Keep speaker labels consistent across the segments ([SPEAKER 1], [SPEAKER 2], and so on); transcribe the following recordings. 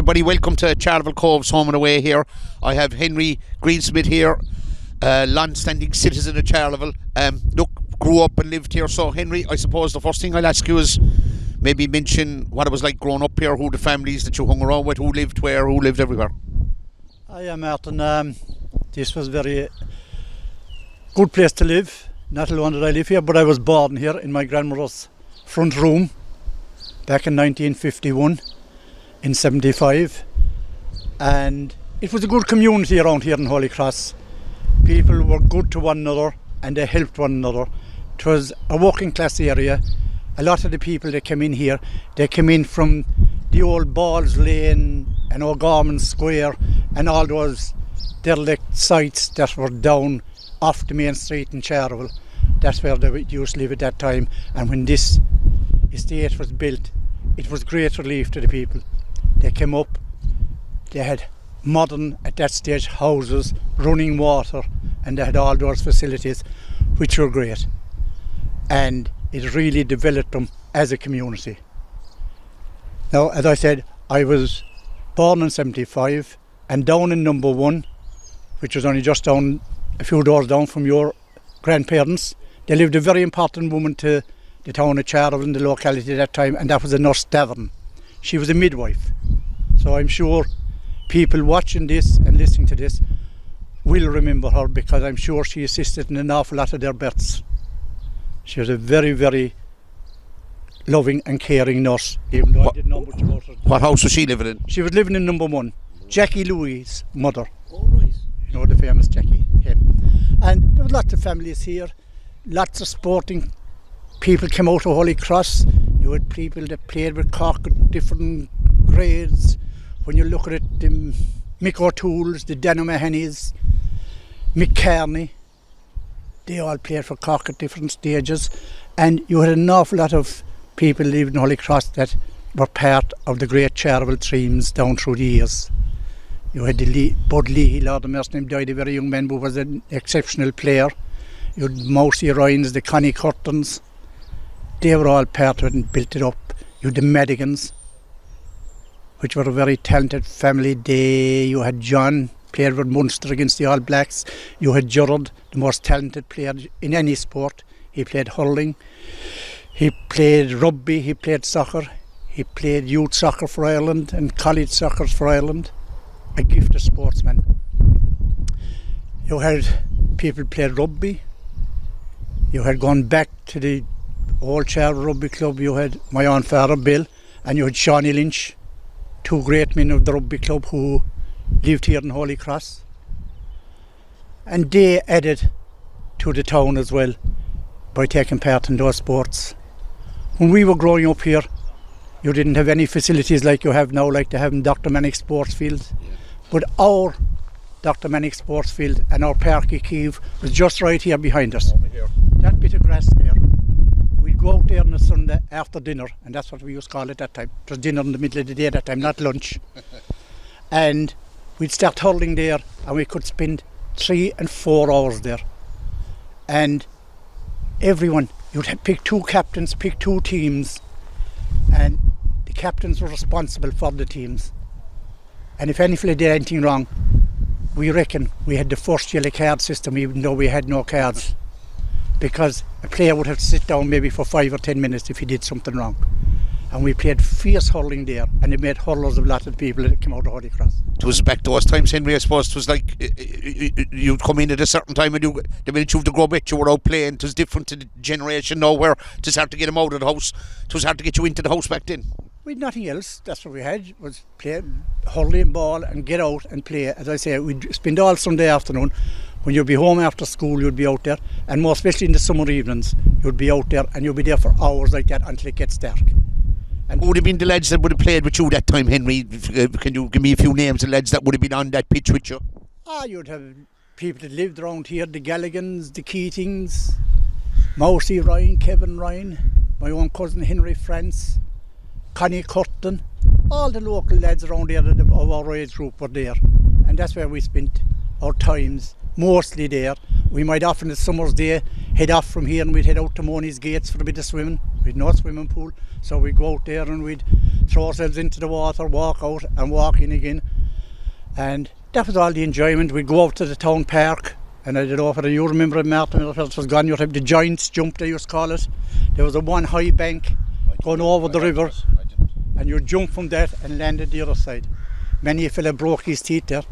[SPEAKER 1] everybody, welcome to Charleville Cove's Home and Away here. I have Henry Greensmith here, long-standing citizen of Charleville. Look, grew up and lived here. So Henry, I suppose the first thing I'll ask you is maybe mention what it was like growing up here, who the families that you hung around with, who lived where, who lived everywhere.
[SPEAKER 2] Hi, Martin. This was a very good place to live. Not alone did I live here, but I was born here in my grandmother's front room back in 1951. In 75, and it was a good community around here in Holy Cross. People were good to one another and they helped one another. It was a working class area. A lot of the people that came in here, they came in from the old Balls Lane and O'Gorman Square and all those derelict sites that were down off the main street in Charleville. That's where they used to live at that time, and when this estate was built, it was great relief to the people. They came up, they had modern, at that stage, houses, running water, and they had all those facilities, which were great. And it really developed them as a community. Now, as I said, I was born in 75, and down in number 1, which was only just down, a few doors down from your grandparents, they lived a very important woman to the town of Charleville and the locality at that time, and that was a Nurse Davern. She was a midwife. So I'm sure people watching this and listening to this will remember her, because I'm sure she assisted in an awful lot of their births. She was a very, very loving and caring nurse, even though I didn't know much about her.
[SPEAKER 1] What house was she living in?
[SPEAKER 2] She was living in number 1, Jackie Louis' mother.
[SPEAKER 3] Oh, right.
[SPEAKER 2] You know, the famous Jackie, him. And there were lots of families here, lots of sporting people came out of Holy Cross. You had people that played with Cork at different grades. When you look at it, the Mick O'Toole's, the Dan O'Mahony's, Mick Kearney, they all played for Cork at different stages. And you had an awful lot of people living in Holy Cross that were part of the great Charleville teams down through the years. You had the Bud Leahy, Lord of Mercy, died a very young man, who was an exceptional player. You had Mousy Ryans, the Connie Curtins. They were all part of it and built it up. You had the Madigans, which were a very talented family. You had John, played with Munster against the All Blacks. You had Gerard, the most talented player in any sport. He played hurling, he played rugby, he played soccer, he played youth soccer for Ireland and college soccer for Ireland. A gifted sportsman. You had people played rugby. You had gone back to the Old Charleville Rugby Club. You had my own father, Bill, and you had Shawnee Lynch, two great men of the rugby club who lived here in Holy Cross. And they added to the town as well by taking part in those sports. When we were growing up here, you didn't have any facilities like you have now, like they have in Dr. Manick Sports Field. Yeah. But our Dr. Manick Sports Field and our Park Keeve was just right here behind us.
[SPEAKER 1] Over here.
[SPEAKER 2] That bit of grass there. We'd go out there on a Sunday after dinner, and that's what we used to call it that time. It was dinner in the middle of the day that time, not lunch. And we'd start hurling there, and we could spend 3 and 4 hours there. And everyone, you'd pick 2 captains, pick 2 teams, and the captains were responsible for the teams. And if any fella did anything wrong, we reckon we had the first yellow card system, even though we had no cards. Because a player would have to sit down maybe for 5 or 10 minutes if he did something wrong. And we played fierce hurling there, and it made hurlers of a lot of the people that came out of Holy Cross.
[SPEAKER 1] It was back those times, Henry, I suppose. It was like you'd come in at a certain time, and the minute you had to grow up, you were out playing. It was different to the generation now, where it was hard to get them out of the house. It was hard to get you into the house back then.
[SPEAKER 2] We had nothing else. That's what we had, was play, hurling ball and get out and play. As I say, we'd spend all Sunday afternoon. When you'd be home after school, you'd be out there, and more especially in the summer evenings, you'd be out there and you'd be there for hours like that until it gets dark.
[SPEAKER 1] And who would have been the lads that would have played with you that time, Henry? Can you give me a few names of lads that would have been on that pitch with you?
[SPEAKER 2] You'd have people that lived around here, the Galligans, the Keatings, Mousy Ryan, Kevin Ryan, my own cousin Henry France, Connie Curtin, all the local lads around there of our age group were there. And that's where we spent our times, mostly there. We might often, the summer's day, head off from here and we'd head out to Money's Gates for a bit of swimming. We'd no swimming pool, so we'd go out there and we'd throw ourselves into the water, walk out and walk in again. And that was all the enjoyment. We'd go out to the town park, and I don't know whether you remember it, Martin, if it was gone, you'd have the giant's jump, they used to call it. There was a one high bank going over the river, and you'd jump from that and land at the other side. Many a fella broke his teeth there,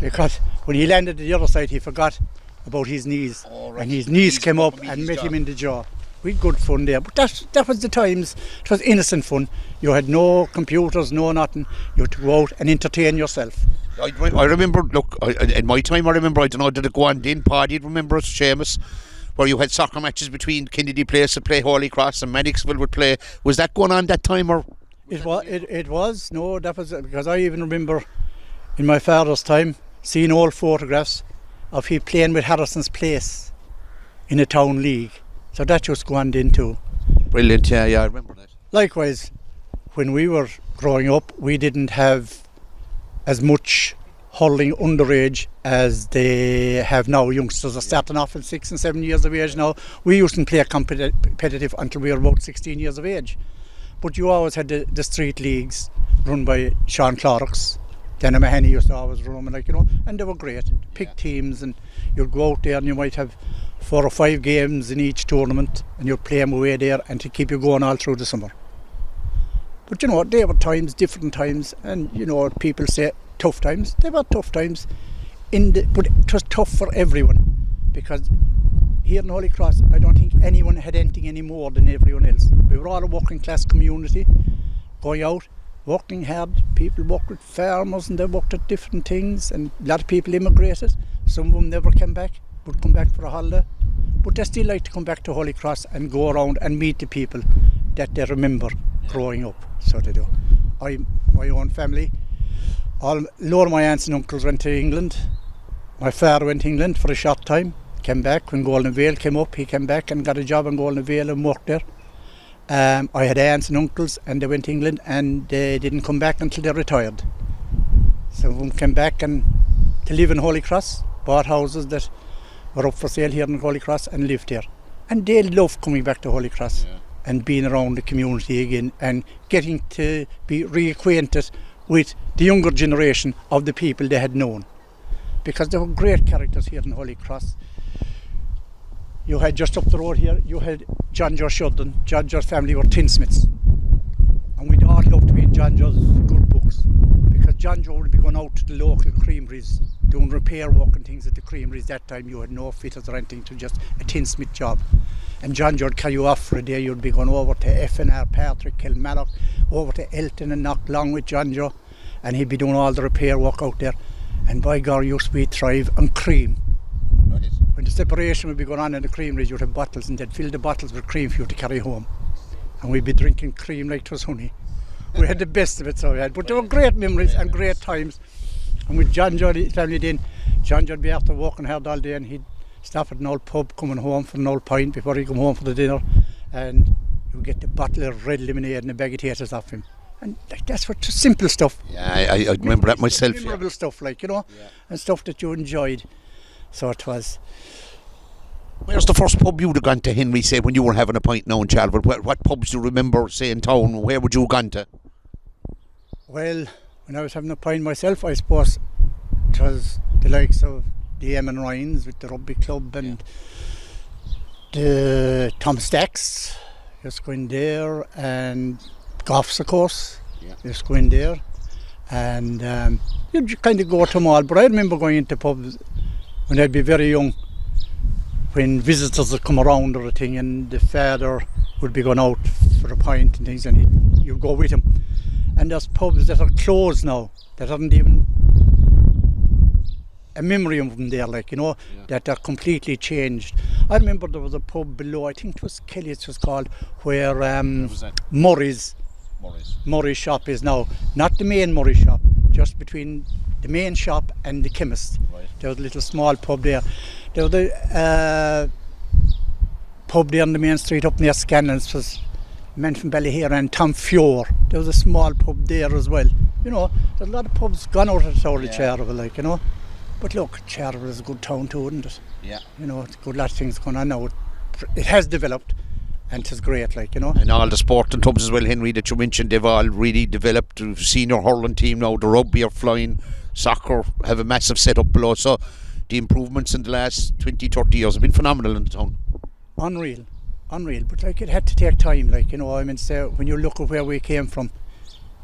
[SPEAKER 2] because when he landed at the other side, he forgot about his knees, and his knees came up and met him in the jaw. We had good fun there, but that was the times. It was innocent fun. You had no computers, no nothing. You had to go out and entertain yourself.
[SPEAKER 1] I remember, look, in my time I remember, I don't know, did it go on then, Paddy, remember it, Seamus, where you had soccer matches between Kennedy Place would play Holy Cross and Mannixville would play. Was that going on that time, or?
[SPEAKER 2] It was, no, that was, because I even remember in my father's time seeing old photographs of he playing with Harrison's Place in a town league. So that just go on then too.
[SPEAKER 1] Brilliant, yeah, I remember that.
[SPEAKER 2] Likewise, when we were growing up, we didn't have as much hurling underage as they have now. Youngsters are starting off at 6 and 7 years of age now. We used to play competitive until we were about 16 years of age. But you always had the street leagues run by Sean Clark's. Denham Mahoney used to always run them, like, you know, and they were great. Pick teams, and you'd go out there and you might have 4 or 5 games in each tournament, and you'd play them away there and to keep you going all through the summer. But you know, they were times, different times, and you know, people say tough times. They were tough times, but it was tough for everyone, because here in Holy Cross, I don't think anyone had anything any more than everyone else. We were all a working class community, going out, working hard. People worked with farmers and they worked at different things, and a lot of people immigrated. Some of them never came back, would come back for a holiday, but they still like to come back to Holy Cross and go around and meet the people that they remember growing up. So they do. My own family, a lot of my aunts and uncles went to England. My father went to England for a short time, came back. When Golden Vale came up, he came back and got a job in Golden Vale and worked there. I had aunts and uncles, and they went to England, and they didn't come back until they retired. Some of them came back and to live in Holy Cross, bought houses that were up for sale here in Holy Cross and lived here. And they loved coming back to Holy Cross and being around the community again and getting to be reacquainted with the younger generation of the people they had known. Because they were great characters here in Holy Cross. You had just up the road here, you had John Joe Shudden. John Joe's family were tinsmiths. And we'd all love to be in John Joe's good books, because John Joe would be going out to the local creameries, doing repair work and things at the creameries. That time you had no fitters or anything, to just a tinsmith job. And John Joe would carry you off for a day. You'd be going over to FNR, Patrick, Kilmallock, over to Elton and Knocklang with John Joe, and he'd be doing all the repair work out there. And by God, used to be thrive on cream. When the separation would be going on in the creameries, you'd have bottles, and they'd fill the bottles with cream for you to carry home. And we'd be drinking cream like it was honey. We had the best of it, so we had. But they were great memories and great times. And with John Joe, the family then, John Joe would be after working hard all day, and he'd stop at an old pub coming home for an old pint before he'd come home for the dinner. And you'd get the bottle of red lemonade and a bag of taters off him. And like, that's what simple stuff.
[SPEAKER 1] Yeah, I remember that myself.
[SPEAKER 2] Memorable stuff, like, you know, and stuff that you enjoyed. So it was.
[SPEAKER 1] Where's the first pub you'd have gone to, Henry, say, when you were having a pint now in Charleville? What pubs do you remember, say, in town? Where would you have gone to?
[SPEAKER 2] Well, when I was having a pint myself, I suppose it was the likes of the M and Ryans with the rugby club, and the Tom Stacks, just going there, and Goffs, of course, just going there. And you'd kind of go to them all. But I remember going into pubs when I'd be very young, when visitors would come around or a thing, and the father would be going out for a pint and things, and you'd go with him. And there's pubs that are closed now, that haven't even a memory of them there, like, you know, that are completely changed. I remember there was a pub below, I think it was Kelly, it was called, where Murray's shop is now. Not the main Murray shop, just between the main shop and the chemist. Right. There was a little small pub there. There was a pub there on the main street up near Scanlon's, was men from Ballyhare, and Tom Fiore. There was a small pub there as well. You know, there's a lot of pubs gone out of the town of Charleville, like, you know. But look, Charleville is a good town too, isn't it? Yeah. You know, it's a good lot of things going on now. It has developed, And it's great, like,
[SPEAKER 1] And all the sporting clubs as well, Henry, that you mentioned, they've all really developed. The senior hurling team now, the rugby are flying, soccer have a massive setup below. So the improvements in the last 20, 30 years have been phenomenal in the town.
[SPEAKER 2] Unreal. But like, it had to take time, like, I mean, so when you look at where we came from,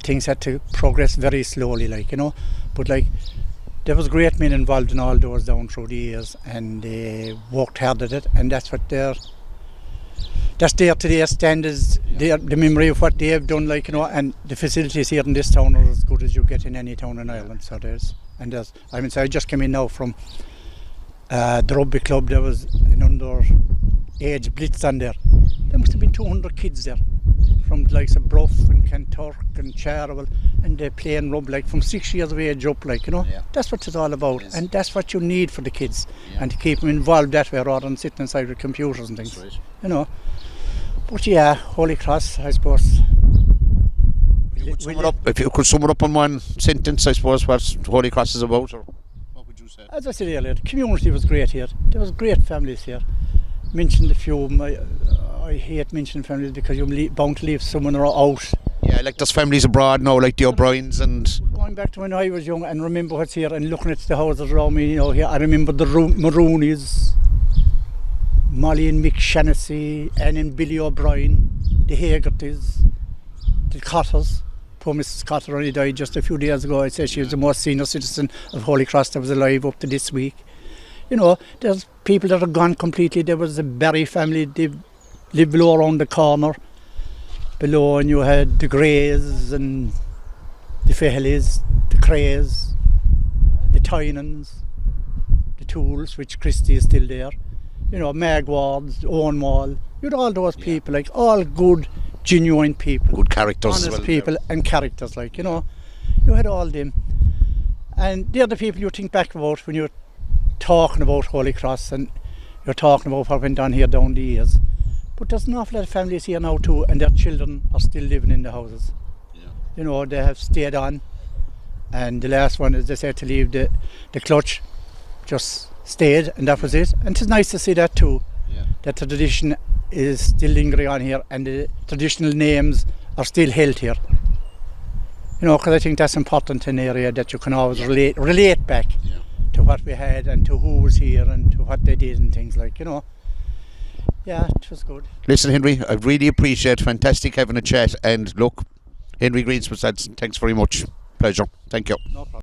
[SPEAKER 2] things had to progress very slowly, like, But like, there was great men involved in all those down through the years, and they worked hard at it, and that's there today standards, the memory of what they have done, like, and the facilities here in this town are as good as you get in any town in Ireland. So I mean, so I just came in now from the rugby club. There was an underage blitz on there. There must have been 200 kids there, from the likes of Bruff and Kanturk and Charleville, and they're playing rugby like from 6 years of age up, like, That's what it's all about, and that's what you need for the kids, and to keep them involved that way rather than sitting inside with computers and things, But yeah, Holy Cross, I suppose.
[SPEAKER 1] If you could sum it up in one sentence, I suppose, what Holy Cross is about, or what would you say?
[SPEAKER 2] As I said earlier, the community was great here. There was great families here. Mentioned a few. I hate mentioning families because you're bound to leave someone out.
[SPEAKER 1] Yeah, like there's families abroad now, like the O'Briens and...
[SPEAKER 2] Going back to when I was young and remember what's here and looking at the houses around me, here, I remember the Maroonies, Molly and Mick Shaughnessy, Anne and Billy O'Brien, the Hagertys, the Cotters. Poor Mrs. Cotter only died just a few days ago. I'd say she was the most senior citizen of Holy Cross that was alive up to this week. There's people that are gone completely. There was the Barry family, they lived below around the corner below, and you had the Greys and the Fahleys, the Crays, the Tynans, the Tools, which Christie is still there. Magwards, Owen Wall. You had all those people, like all good, genuine people.
[SPEAKER 1] Good characters
[SPEAKER 2] honest
[SPEAKER 1] as well.
[SPEAKER 2] People and characters, like, You had all them. And they're the people you think back about when you're talking about Holy Cross and you're talking about what went on here down the years. But there's an awful lot of families here now too, and their children are still living in the houses. Yeah. They have stayed on. And the last one, as they said, to leave the clutch, just stayed, and that was it. And it's nice to see that too, that the tradition is still lingering on here, and the traditional names are still held here. Because I think that's important in an area that you can always relate back to what we had and to who was here and to what they did and things, like, Yeah, it was good.
[SPEAKER 1] Listen, Henry, I really appreciate fantastic having a chat, and look, Henry Greensmith, thanks very much. Pleasure. Thank you.
[SPEAKER 2] No problem.